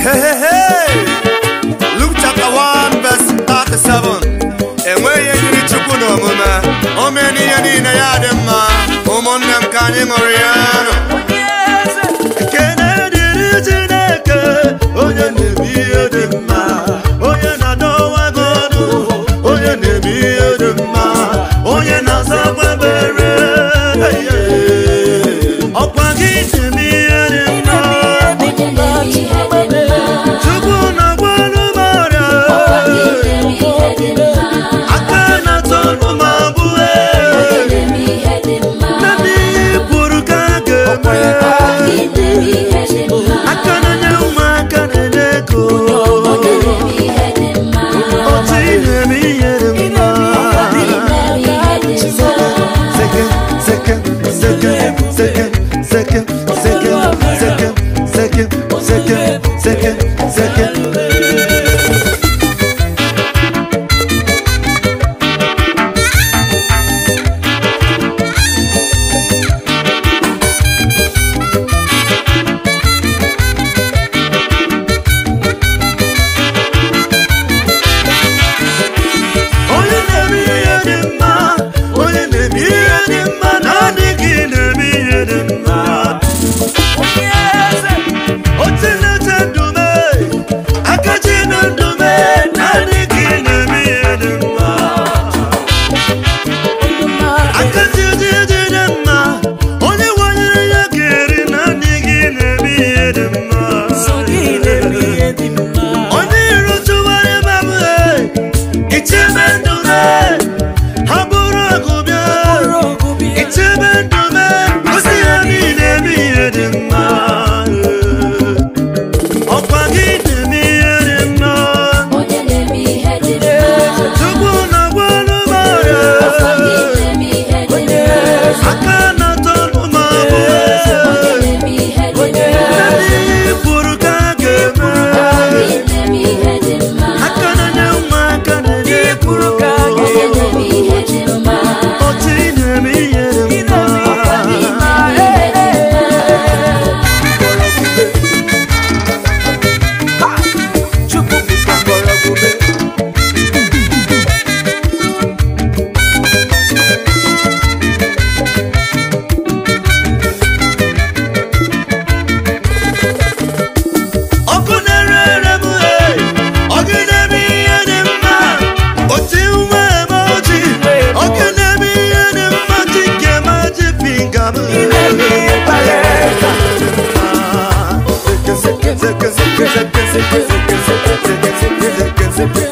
Hey, hey, hey. Luke chapter 1 verse 37. And where you need to put on, oh, many in a yadema, oh, Monam Kanye Moriano. Oh, you need me, oh, you not know I go, oh, you need me, oh, you not so Second.